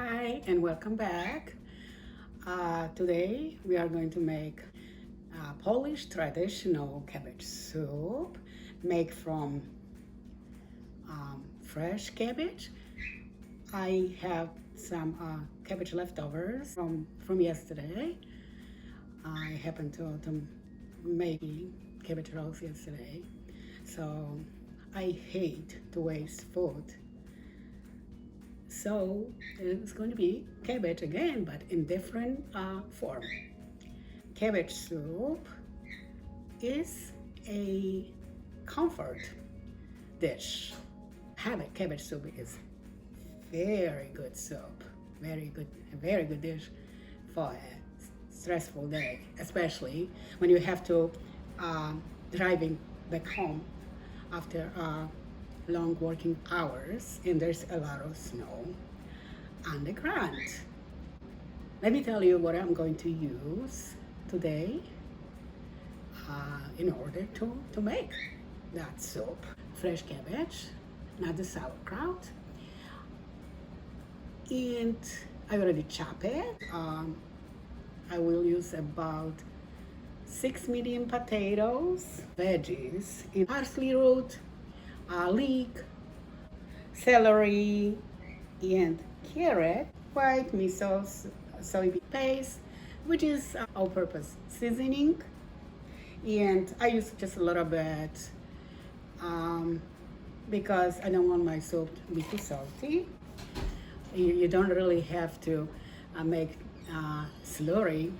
Hi and welcome back. Today we are going to make Polish traditional cabbage soup made from fresh cabbage. I have some cabbage leftovers from yesterday. I happened to make cabbage rolls yesterday, so I hate to waste food. So it's going to be cabbage again, but in different form. Cabbage soup is a comfort dish. Cabbage soup is very good soup, a very good dish for a stressful day, especially when you have to driving back home after long working hours and there's a lot of snow on the ground. Let me tell you what I'm going to use today in order to make that soup. Fresh cabbage, not the sauerkraut, and I already chopped it. I will use about 6 medium potatoes, veggies, and parsley root, leek, celery, and carrot, white miso, soybean paste, which is all-purpose seasoning, and I use just a little bit because I don't want my soup to be too salty. You don't really have to make slurry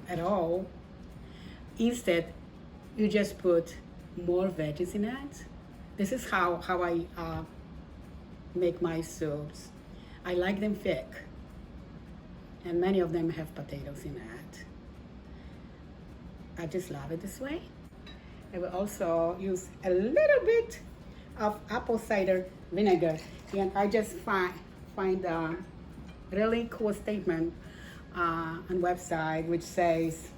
at all. Instead, you just put more veggies in it. This is how I make my soups. I like them thick, and many of them have potatoes in it. I just love it this way. I will also use a little bit of apple cider vinegar, and I just find a really cool statement on website which says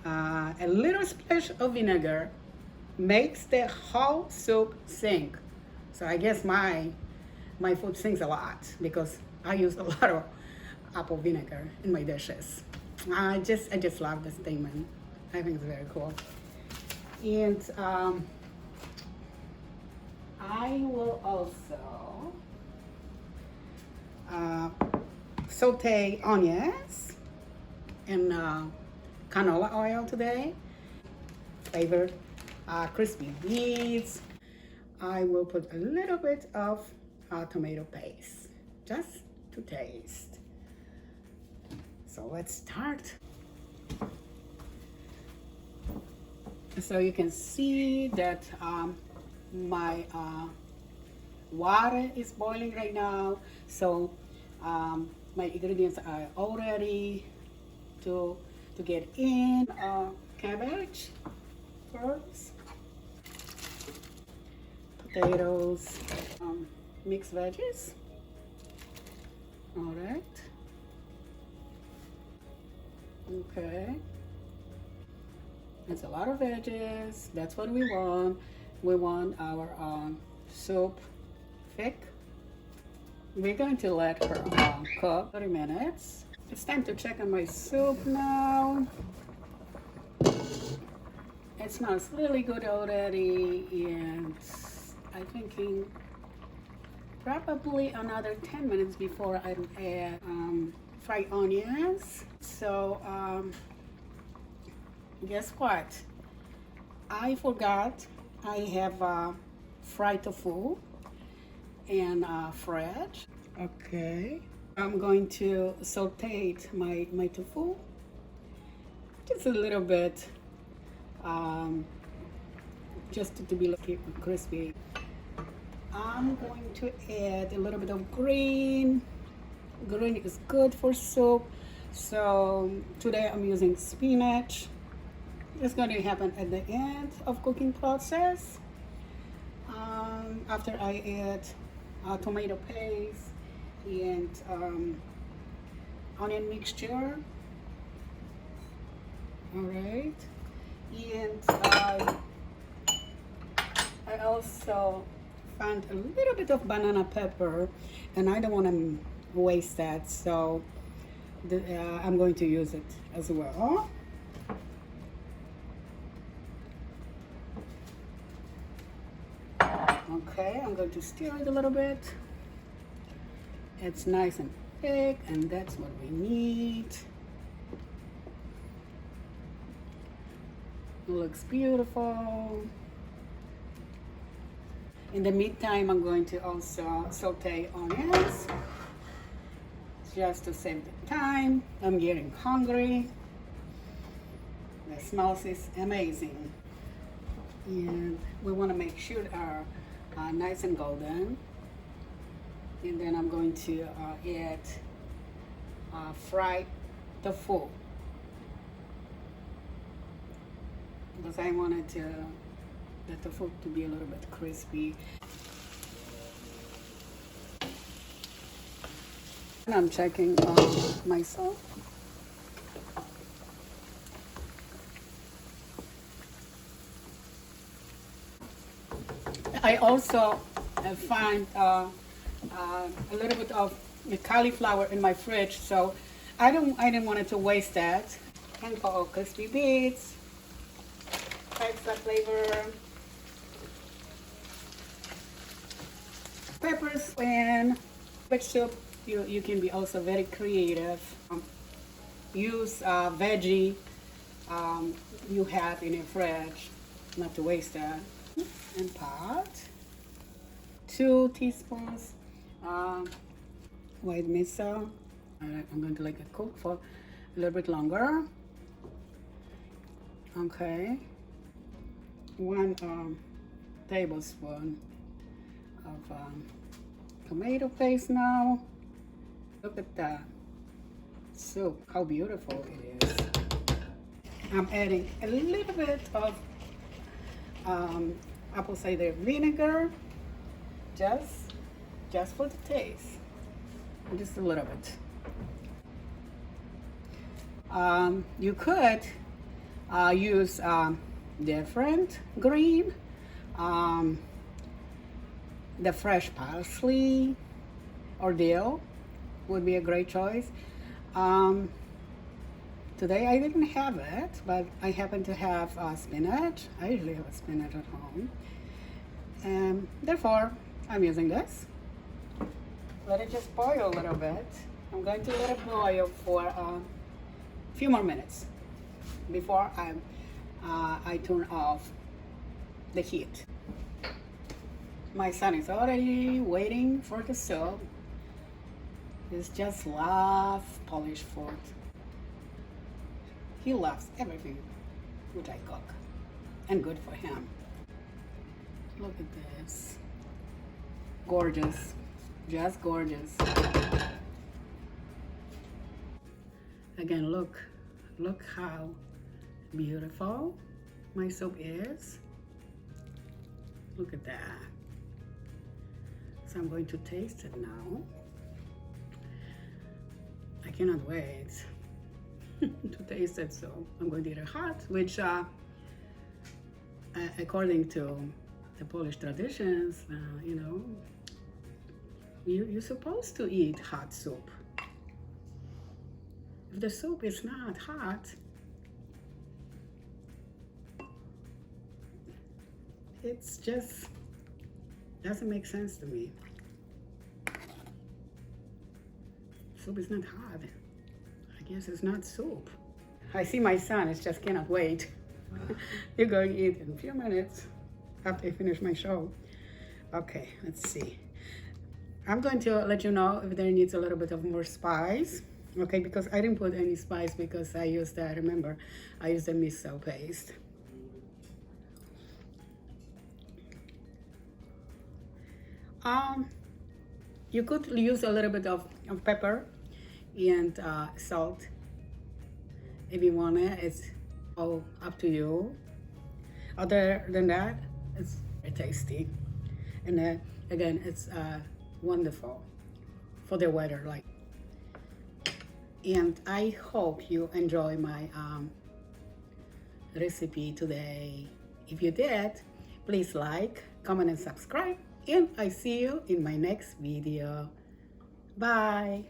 a little splash of vinegar makes the whole soup sing. So I guess my food sings a lot because I use a lot of apple vinegar in my dishes. I just love this statement. I think it's very cool. And I will also saute onions in canola oil today. Flavored crispy beets. I will put a little bit of tomato paste just to taste. So let's start. So you can see that my water is boiling right now. So my ingredients are all ready to get in. Cabbage first, potatoes, mixed veggies. All right. Okay. It's a lot of veggies. That's what we want. We want our soup thick. We're going to let her cook 30 minutes. It's time to check on my soup now. It smells really good already, and I'm thinking probably another 10 minutes before I add fried onions. So guess what? I forgot I have fried tofu and fresh. Okay, I'm going to saute my tofu just a little bit, just to be crispy. I'm going to add a little bit of green. Green is good for soup. So today I'm using spinach. It's going to happen at the end of cooking process. After I add tomato paste and onion mixture. All right, and I also found a little bit of banana pepper, and I don't want to waste that, so I'm going to use it as well. Okay, I'm going to stir it a little bit. It's nice and thick, and that's what we need. It looks beautiful. In the meantime, I'm going to also saute onions just to save the time. I'm getting hungry. The smell is amazing. And we want to make sure they are nice and golden. And then I'm going to add fried tofu, because I wanted the tofu to be a little bit crispy. And I'm checking myself. I also find a little bit of the cauliflower in my fridge, so I didn't want to waste that. Handful of crispy beets, extra flavor, peppers, and veg soup. You can be also very creative. Use veggie you have in your fridge, not to waste that. And pot 2 teaspoons white miso. I'm going to let it cook for a little bit longer. Okay, 1 tablespoon of tomato paste now. Look at that soup, how beautiful it is. I'm adding a little bit of apple cider vinegar, just for the taste, just a little bit. You could use different green, the fresh parsley or dill would be a great choice. Today I didn't have it, but I happen to have spinach. I usually have a spinach at home, and therefore I'm using this. Let it just boil a little bit. I'm going to let it boil for a few more minutes before I turn off the heat. My son is already waiting for the soup. He just loves Polish food. He loves everything which I cook, and good for him. Look at this. Gorgeous, just gorgeous. Again, look how beautiful my soup is. Look at that. So I'm going to taste it now. I cannot wait to taste it, so I'm going to eat it hot, which according to the Polish traditions, you're supposed to eat hot soup. If the soup is not hot, it's just doesn't make sense to me. Soup is not hot. I guess it's not soup. I see my son is just cannot wait. You're going to eat in a few minutes after I finish my show. Okay, let's see. I'm going to let you know if there needs a little bit of more spice. Okay, because I didn't put any spice because I used that, remember, I used the miso paste. You could use a little bit of pepper and salt if you want it. It's all up to you. Other than that, it's very tasty. And again, it's wonderful for the weather. And I hope you enjoy my recipe today. If you did, please like, comment, and subscribe. And I see you in my next video. Bye.